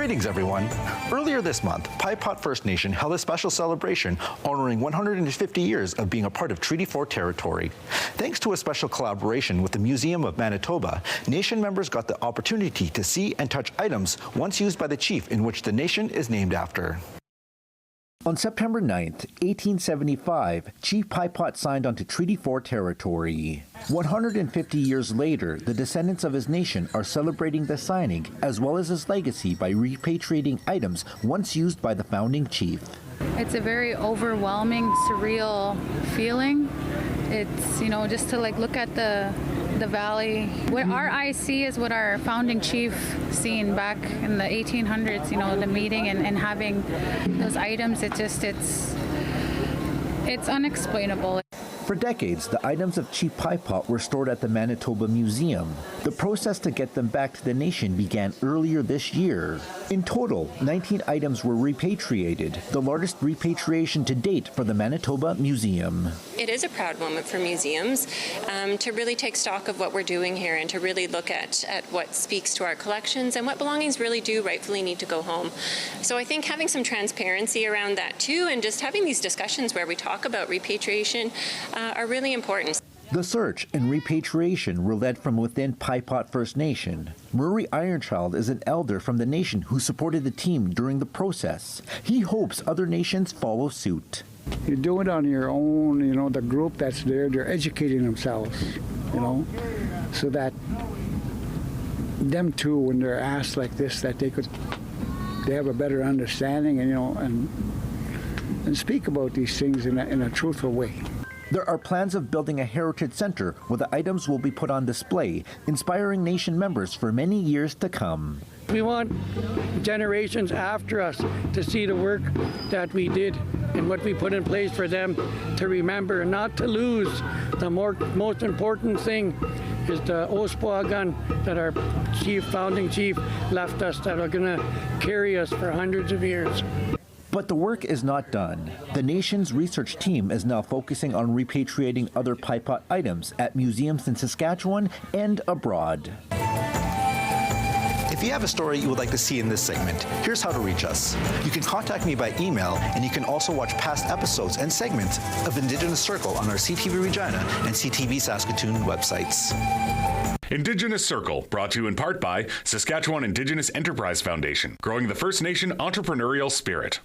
Greetings, everyone. Earlier this month, Paipot First Nation held a special celebration honoring 150 years of being a part of Treaty 4 territory. Thanks to a special collaboration with the Museum of Manitoba, Nation members got the opportunity to see and touch items once used by the chief in which the nation is named after. On September 9th, 1875, Chief Paipot signed onto Treaty 4 territory. 150 years later, the descendants of his nation are celebrating the signing as well as his legacy by repatriating items once used by the founding chief. It's a very overwhelming, surreal feeling. It's, just to look at the valley. What our eyes see is what our founding chief seen back in the 1800s, the meeting and having those items. It's unexplainable. For decades, the items of Chief Paipot were stored at the Manitoba Museum. The process to get them back to the nation began earlier this year. In total, 19 items were repatriated, the largest repatriation to date for the Manitoba Museum. It is a proud moment for museums to really take stock of what we're doing here and to really look at what speaks to our collections and what belongings really do rightfully need to go home. So I think having some transparency around that too, and just having these discussions where we talk about repatriation are really important. The search and repatriation were led from within Paipot First Nation. Murray Ironchild is an elder from the nation who supported the team during the process. He hopes other nations follow suit. You do it on your own, the group that's there, they're educating themselves, so that them too, when they're asked like this, that they have a better understanding and speak about these things in a truthful way. There are plans of building a heritage center where the items will be put on display, inspiring nation members for many years to come. We want generations after us to see the work that we did and what we put in place for them to remember and not to lose. The most important thing is the Ospoagan that our founding chief left us that are going to carry us for hundreds of years. But the work is not done. The nation's research team is now focusing on repatriating other Paipot items at museums in Saskatchewan and abroad. If you have a story you would like to see in this segment, here's how to reach us. You can contact me by email, and you can also watch past episodes and segments of Indigenous Circle on our CTV Regina and CTV Saskatoon websites. Indigenous Circle, brought to you in part by Saskatchewan Indigenous Enterprise Foundation, growing the First Nation entrepreneurial spirit.